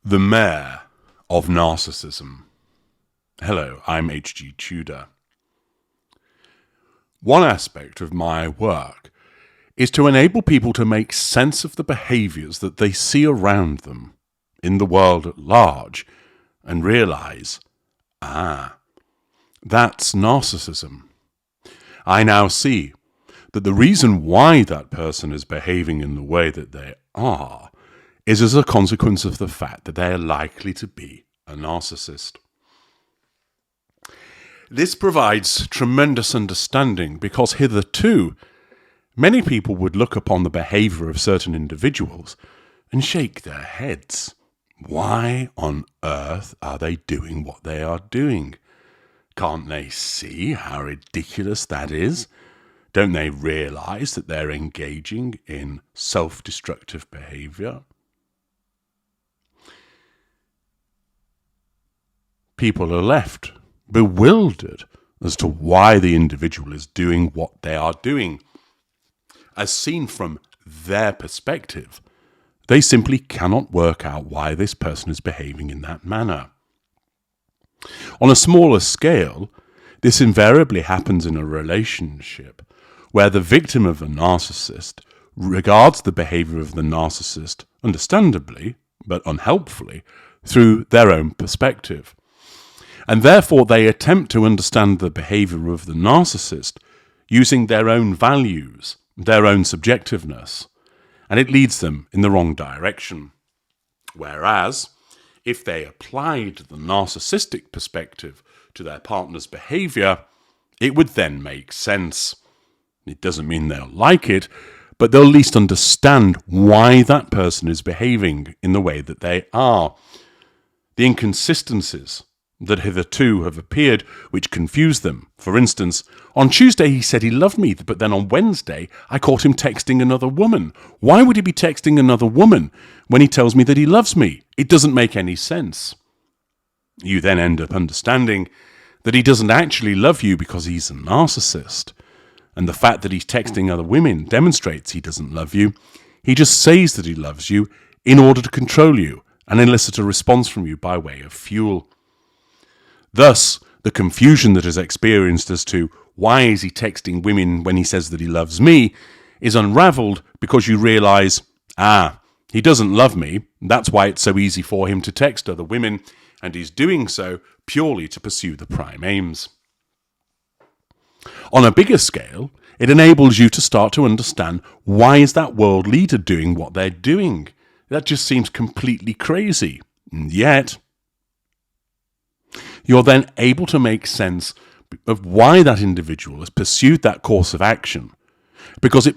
The Mayor of Narcissism. Hello, I'm H.G. Tudor. One aspect of my work is to enable people to make sense of the behaviours that they see around them in the world at large and realise, that's narcissism. I now see that the reason why that person is behaving in the way that they are is as a consequence of the fact that they are likely to be a narcissist. This provides tremendous understanding because hitherto, many people would look upon the behaviour of certain individuals and shake their heads. Why on earth are they doing what they are doing? Can't they see how ridiculous that is? Don't they realise that they're engaging in self-destructive behaviour? People are left bewildered as to why the individual is doing what they are doing. As seen from their perspective, they simply cannot work out why this person is behaving in that manner. On a smaller scale, this invariably happens in a relationship where the victim of a narcissist regards the behaviour of the narcissist, understandably, but unhelpfully, through their own perspective. And therefore they attempt to understand the behaviour of the narcissist using their own values, their own subjectiveness, and it leads them in the wrong direction. Whereas, if they applied the narcissistic perspective to their partner's behaviour, it would then make sense. It doesn't mean they'll like it, but they'll at least understand why that person is behaving in the way that they are. The inconsistencies that hitherto have appeared which confuse them. For instance, on Tuesday he said he loved me, but then on Wednesday I caught him texting another woman. Why would he be texting another woman when he tells me that he loves me? It doesn't make any sense. You then end up understanding that he doesn't actually love you because he's a narcissist. And the fact that he's texting other women demonstrates he doesn't love you. He just says that he loves you in order to control you and elicit a response from you by way of fuel. Thus, the confusion that is experienced as to why is he texting women when he says that he loves me is unravelled because you realise, he doesn't love me, that's why it's so easy for him to text other women, and he's doing so purely to pursue the prime aims. On a bigger scale, it enables you to start to understand why is that world leader doing what they're doing. That just seems completely crazy. And yet, you're then able to make sense of why that individual has pursued that course of action, because it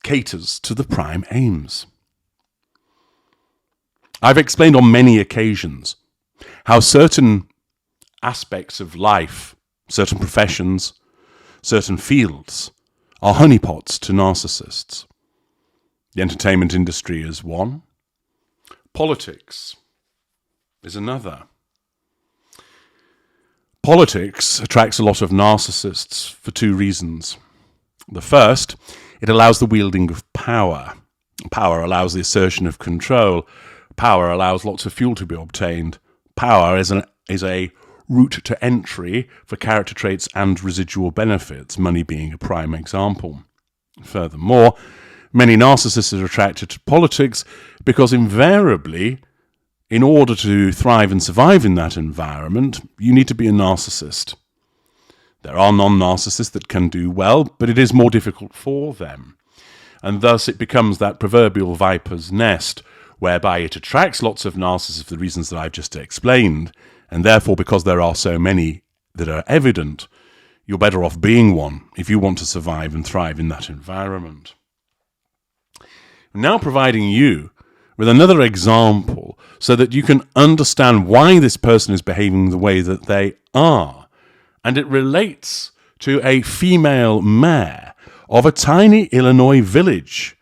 caters to the prime aims. I've explained on many occasions how certain aspects of life, certain professions, certain fields are honeypots to narcissists. The entertainment industry is one. Politics is another. Politics attracts a lot of narcissists for two reasons. The first, it allows the wielding of power. Power allows the assertion of control. Power allows lots of fuel to be obtained. Power is a route to entry for character traits and residual benefits, money being a prime example. Furthermore, many narcissists are attracted to politics because invariably, in order to thrive and survive in that environment, you need to be a narcissist. There are non-narcissists that can do well, but it is more difficult for them. And thus it becomes that proverbial viper's nest, whereby it attracts lots of narcissists for the reasons that I've just explained, and therefore because there are so many that are evident, you're better off being one if you want to survive and thrive in that environment. I'm now providing you with another example so that you can understand why this person is behaving the way that they are. And it relates to a female mayor of a tiny Illinois village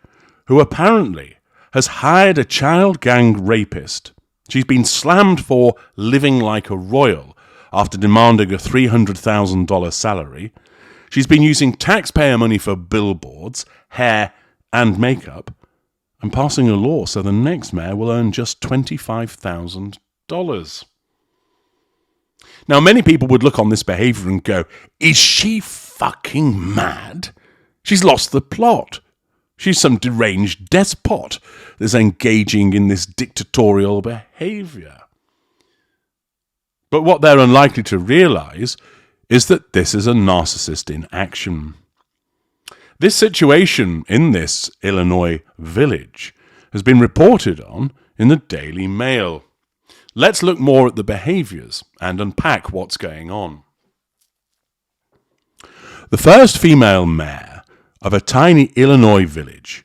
who apparently has hired a child gang rapist. She's been slammed for living like a royal after demanding a $300,000 salary. She's been using taxpayer money for billboards, hair, and makeup. and passing a law so the next mayor will earn just $25,000. Now, many people would look on this behaviour and go, is she fucking mad? She's lost the plot. She's some deranged despot that's engaging in this dictatorial behaviour. But what they're unlikely to realise is that this is a narcissist in action. This situation in this Illinois village has been reported on in the Daily Mail. Let's look more at the behaviours and unpack what's going on. The first female mayor of a tiny Illinois village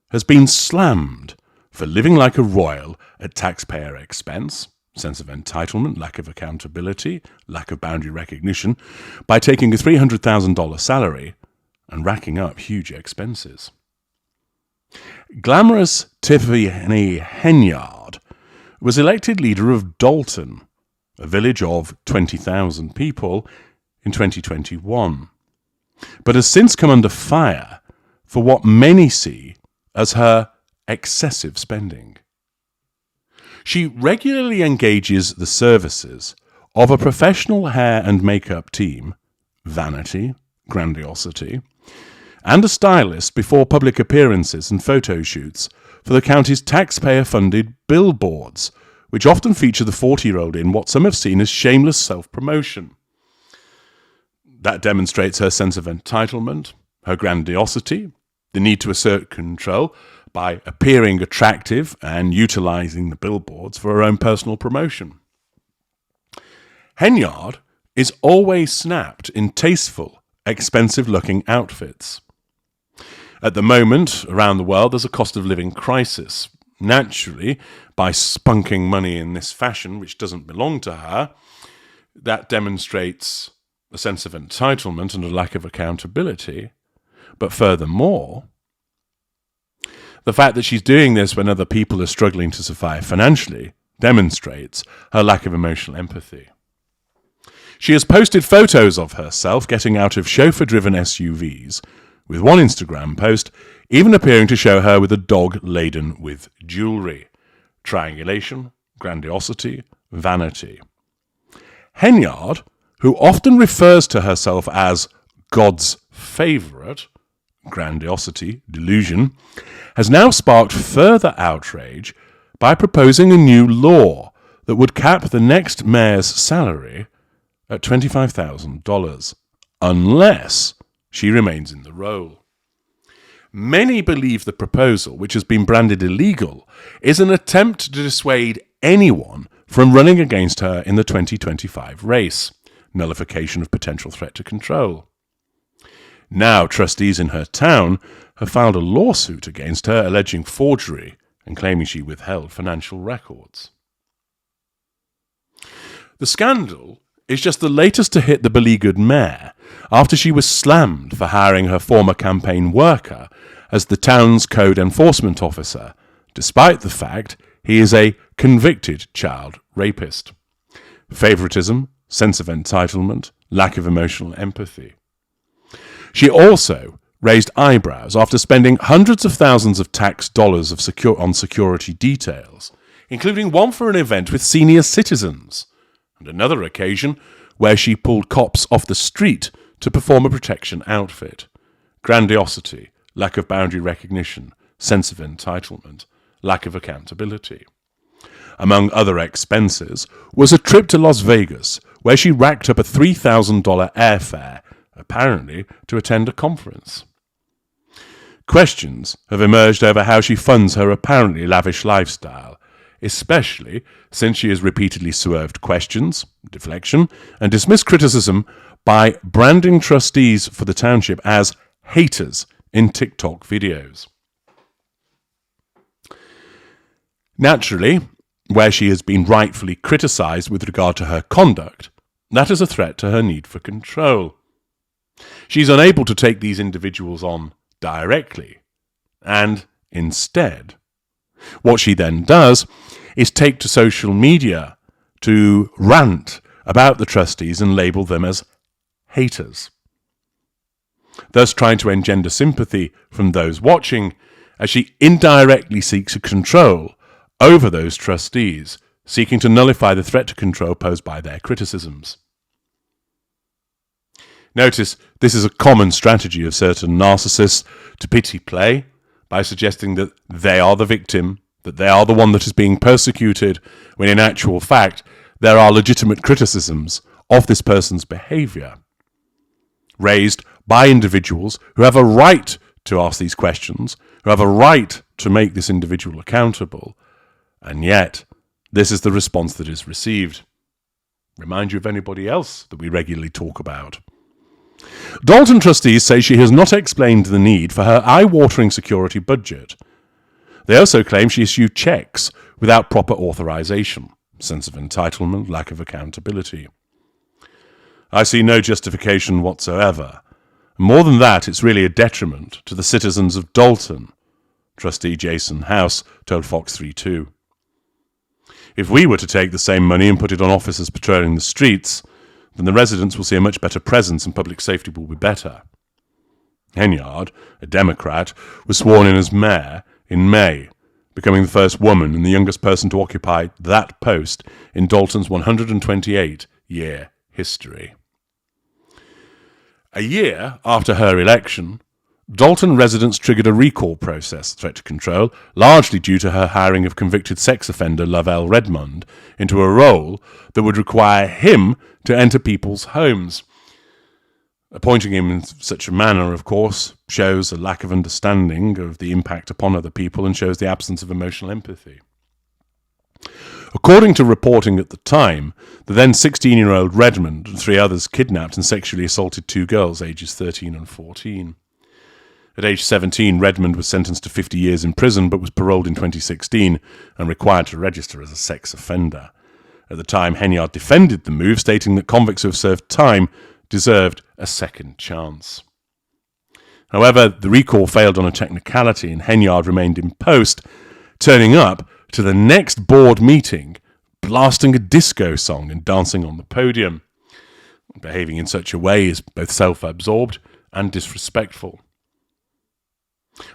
has been slammed for living like a royal at taxpayer expense, sense of entitlement, lack of accountability, lack of boundary recognition, by taking a $300,000 salary and racking up huge expenses. Glamorous Tiffany Henyard was elected leader of Dalton, a village of 20,000 people, in 2021, but has since come under fire for what many see as her excessive spending. She regularly engages the services of a professional hair and makeup team, vanity, grandiosity, and a stylist before public appearances and photo shoots for the county's taxpayer-funded billboards, which often feature the 40-year-old in what some have seen as shameless self-promotion. That demonstrates her sense of entitlement, her grandiosity, the need to assert control by appearing attractive and utilising the billboards for her own personal promotion. Henyard is always snapped in tasteful, expensive-looking outfits. At the moment, around the world, there's a cost of living crisis. Naturally, by spunking money in this fashion, which doesn't belong to her, that demonstrates a sense of entitlement and a lack of accountability. But furthermore, the fact that she's doing this when other people are struggling to survive financially demonstrates her lack of emotional empathy. She has posted photos of herself getting out of chauffeur-driven SUVs, with one Instagram post even appearing to show her with a dog laden with jewellery. Triangulation, grandiosity, vanity. Henyard, who often refers to herself as God's favourite, grandiosity, delusion, has now sparked further outrage by proposing a new law that would cap the next mayor's salary at $25,000, unless she remains in the role. Many believe the proposal, which has been branded illegal, is an attempt to dissuade anyone from running against her in the 2025 race, nullification of potential threat to control. Now, trustees in her town have filed a lawsuit against her alleging forgery and claiming she withheld financial records. The scandal is just the latest to hit the beleaguered mayor after she was slammed for hiring her former campaign worker as the town's code enforcement officer, despite the fact he is a convicted child rapist. Favoritism, sense of entitlement, lack of emotional empathy. She also raised eyebrows after spending hundreds of thousands of tax dollars on security details, including one for an event with senior citizens, and another occasion where she pulled cops off the street to perform a protection outfit. Grandiosity, lack of boundary recognition, sense of entitlement, lack of accountability. Among other expenses was a trip to Las Vegas, where she racked up a $3,000 airfare, apparently to attend a conference. Questions have emerged over how she funds her apparently lavish lifestyle, especially since she has repeatedly swerved questions, deflection, and dismissed criticism by branding trustees for the township as haters in TikTok videos. Naturally, where she has been rightfully criticised with regard to her conduct, that is a threat to her need for control. She's unable to take these individuals on directly, and instead, what she then does is take to social media to rant about the trustees and label them as haters, thus trying to engender sympathy from those watching as she indirectly seeks a control over those trustees, seeking to nullify the threat to control posed by their criticisms. Notice this is a common strategy of certain narcissists to pity play by suggesting that they are the victim, that they are the one that is being persecuted, when in actual fact there are legitimate criticisms of this person's behaviour, raised by individuals who have a right to ask these questions, who have a right to make this individual accountable, and yet this is the response that is received. Remind you of anybody else that we regularly talk about. Dalton trustees say she has not explained the need for her eye-watering security budget. They also claim she issued checks without proper authorization, sense of entitlement, lack of accountability. I see no justification whatsoever. More than that, it's really a detriment to the citizens of Dalton, trustee Jason House told Fox 3-2. If we were to take the same money and put it on officers patrolling the streets, then the residents will see a much better presence and public safety will be better. Henyard, a Democrat, was sworn in as mayor in May, becoming the first woman and the youngest person to occupy that post in Dalton's 128-year history. A year after her election, Dalton residents triggered a recall process, threat to control, largely due to her hiring of convicted sex offender Lavelle Redmond into a role that would require him to enter people's homes. Appointing him in such a manner, of course, shows a lack of understanding of the impact upon other people and shows the absence of emotional empathy. According to reporting at the time, the then 16-year-old Redmond and 3 others kidnapped and sexually assaulted 2 girls, ages 13 and 14. At age 17, Redmond was sentenced to 50 years in prison but was paroled in 2016 and required to register as a sex offender. At the time, Henyard defended the move, stating that convicts who have served time deserved a second chance. However, the recall failed on a technicality and Henyard remained in post, turning up to the next board meeting, blasting a disco song and dancing on the podium. Behaving in such a way is both self-absorbed and disrespectful.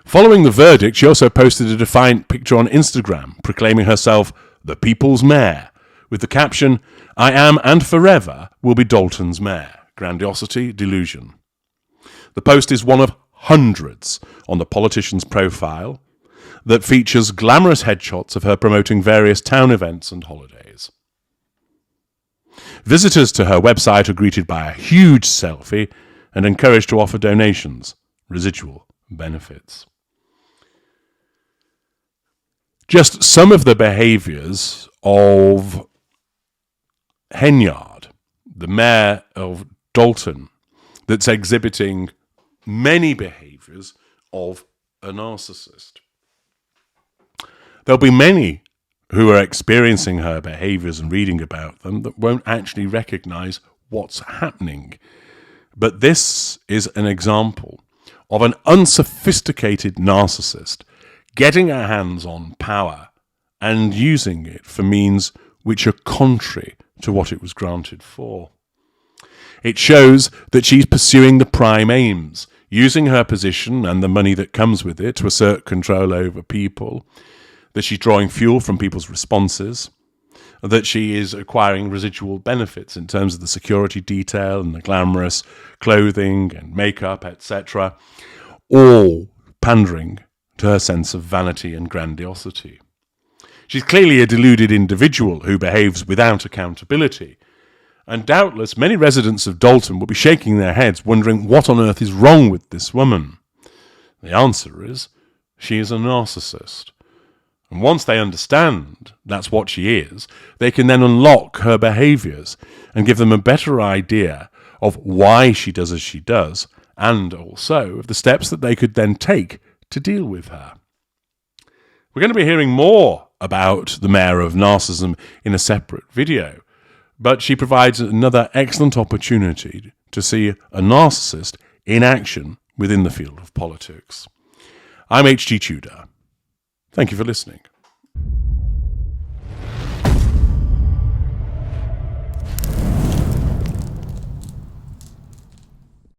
Following the verdict, she also posted a defiant picture on Instagram, proclaiming herself the People's Mayor, with the caption, "I am and forever will be Dalton's mayor. Grandiosity, delusion." The post is one of hundreds on the politician's profile that features glamorous headshots of her promoting various town events and holidays. Visitors to her website are greeted by a huge selfie and encouraged to offer donations, residual benefits. Just some of the behaviours of Henyard, the mayor of Dalton, that's exhibiting many behaviours of a narcissist. There'll be many who are experiencing her behaviours and reading about them that won't actually recognise what's happening. But this is an example of an unsophisticated narcissist getting her hands on power and using it for means which are contrary to what it was granted for. It shows that she's pursuing the prime aims, using her position and the money that comes with it to assert control over people, that she's drawing fuel from people's responses, that she is acquiring residual benefits in terms of the security detail and the glamorous clothing and makeup, etc., all pandering to her sense of vanity and grandiosity. She's clearly a deluded individual who behaves without accountability, and doubtless many residents of Dalton will be shaking their heads wondering what on earth is wrong with this woman. The answer is, she is a narcissist. And once they understand that's what she is, they can then unlock her behaviours and give them a better idea of why she does as she does, and also of the steps that they could then take to deal with her. We're going to be hearing more about the Mayor of Narcissism in a separate video, but she provides another excellent opportunity to see a narcissist in action within the field of politics. I'm H.G. Tudor. Thank you for listening.